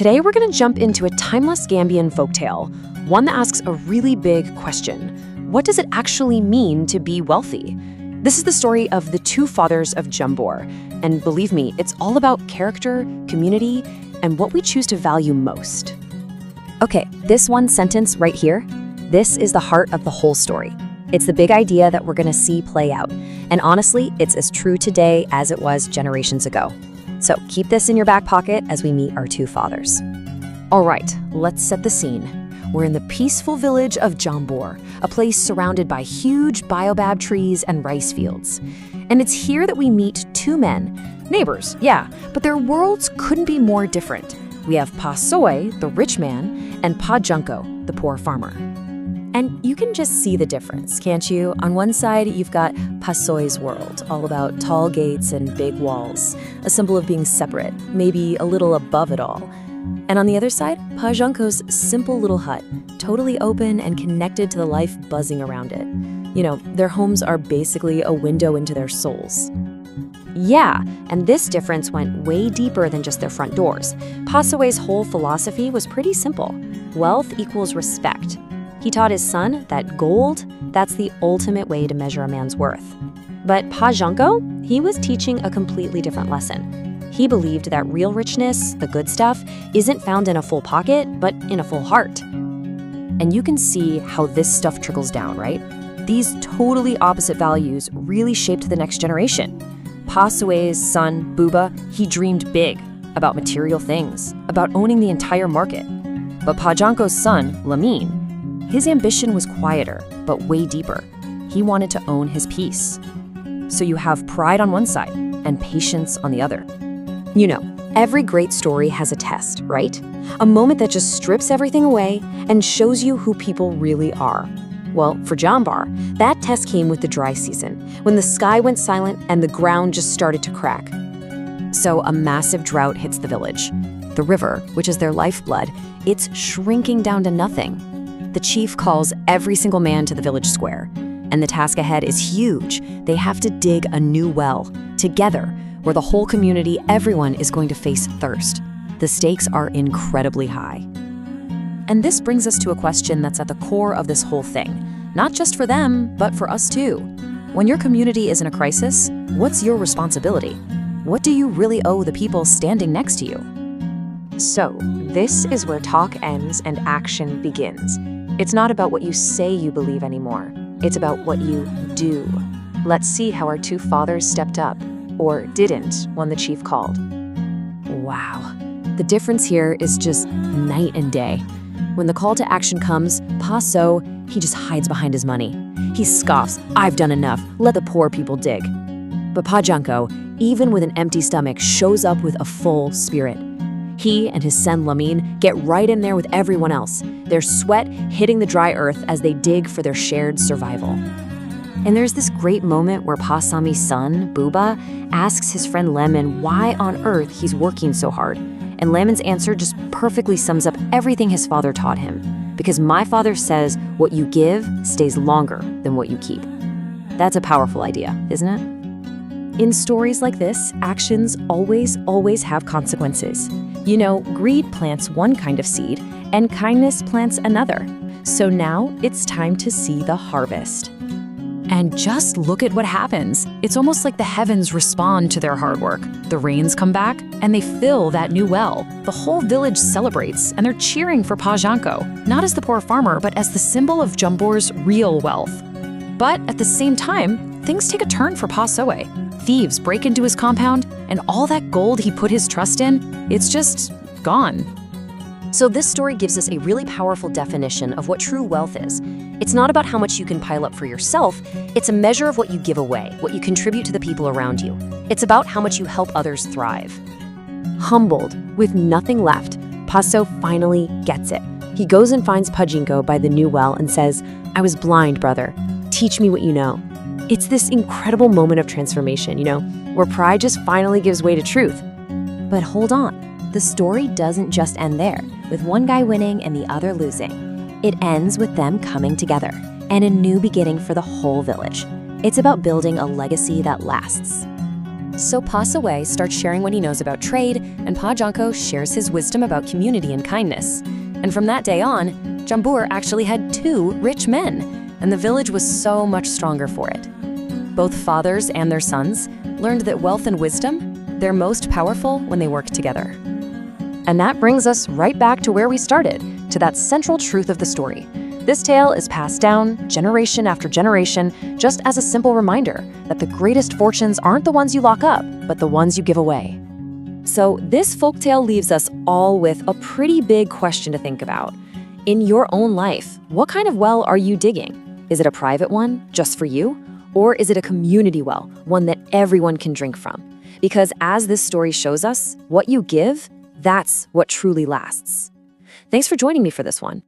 Today we're going to jump into a timeless Gambian folktale, one that asks a really big question. What does it actually mean to be wealthy? This is the story of the Two Fathers of Jambur, and believe me, it's all about character, community, and what we choose to value most. Okay, this one sentence right here, this is the heart of the whole story. It's the big idea that we're going to see play out. And honestly, it's as true today as it was generations ago. So keep this in your back pocket as we meet our two fathers. All right, let's set the scene. We're in the peaceful village of Jambur, a place surrounded by huge baobab trees and rice fields. And it's here that we meet two men, neighbors, yeah, but their worlds couldn't be more different. We have Pa Soy, the rich man, and Pa Junko, the poor farmer. And you can just see the difference, can't you? On one side, you've got Pa Soy's world, all about tall gates and big walls, a symbol of being separate, maybe a little above it all. And on the other side, Pa Junko's simple little hut, totally open and connected to the life buzzing around it. You know, their homes are basically a window into their souls. Yeah, and this difference went way deeper than just their front doors. Pa Soy's whole philosophy was pretty simple. Wealth equals respect. He taught his son that gold, that's the ultimate way to measure a man's worth. But Pa Junko, he was teaching a completely different lesson. He believed that real richness, the good stuff, isn't found in a full pocket, but in a full heart. And you can see how this stuff trickles down, right? These totally opposite values really shaped the next generation. Pa Soy's son, Buba, he dreamed big about material things, about owning the entire market. But Pa Junko's son, Lamin, his ambition was quieter, but way deeper. He wanted to own his peace. So you have pride on one side and patience on the other. You know, every great story has a test, right? A moment that just strips everything away and shows you who people really are. Well, for Jambur, that test came with the dry season, when the sky went silent and the ground just started to crack. So a massive drought hits the village. The river, which is their lifeblood, it's shrinking down to nothing. The chief calls every single man to the village square, and the task ahead is huge. They have to dig a new well, together, where the whole community, everyone is going to face thirst. The stakes are incredibly high. And this brings us to a question that's at the core of this whole thing, not just for them, but for us too. When your community is in a crisis, what's your responsibility? What do you really owe the people standing next to you? So, this is where talk ends and action begins. It's not about what you say you believe anymore. It's about what you do. Let's see how our two fathers stepped up, or didn't, when the chief called. Wow. The difference here is just night and day. When the call to action comes, Pa Soy, he just hides behind his money. He scoffs, "I've done enough, let the poor people dig." But Pa Junko, even with an empty stomach, shows up with a full spirit. He and his son Lamin get right in there with everyone else, their sweat hitting the dry earth as they dig for their shared survival. And there's this great moment where Pa Sami's son, Buba, asks his friend Lemon why on earth he's working so hard. And Lemon's answer just perfectly sums up everything his father taught him. Because my father says what you give stays longer than what you keep. That's a powerful idea, isn't it? In stories like this, actions always have consequences. You know, greed plants one kind of seed, and kindness plants another. So now it's time to see the harvest. And just look at what happens. It's almost like the heavens respond to their hard work. The rains come back, and they fill that new well. The whole village celebrates, and they're cheering for Pa Junko, not as the poor farmer, but as the symbol of Jambur's real wealth. But at the same time, things take a turn for Pa Soy. Thieves break into his compound, and all that gold he put his trust in, it's just gone. So this story gives us a really powerful definition of what true wealth is. It's not about how much you can pile up for yourself, it's a measure of what you give away, what you contribute to the people around you. It's about how much you help others thrive. Humbled, with nothing left, Pa Soy finally gets it. He goes and finds Pa Junko by the new well and says, "I was blind, brother. Teach me what you know." It's this incredible moment of transformation, you know, where pride just finally gives way to truth. But hold on, the story doesn't just end there, with one guy winning and the other losing. It ends with them coming together, and a new beginning for the whole village. It's about building a legacy that lasts. So Pa Saway starts sharing what he knows about trade, and Pa Jonko shares his wisdom about community and kindness. And from that day on, Jambur actually had 2 rich men, and the village was so much stronger for it. Both fathers and their sons learned that wealth and wisdom, they're most powerful when they work together. And that brings us right back to where we started, to that central truth of the story. This tale is passed down generation after generation, just as a simple reminder that the greatest fortunes aren't the ones you lock up, but the ones you give away. So this folktale leaves us all with a pretty big question to think about. In your own life, what kind of well are you digging? Is it a private one, just for you? Or is it a community well, one that everyone can drink from? Because as this story shows us, what you give, that's what truly lasts. Thanks for joining me for this one.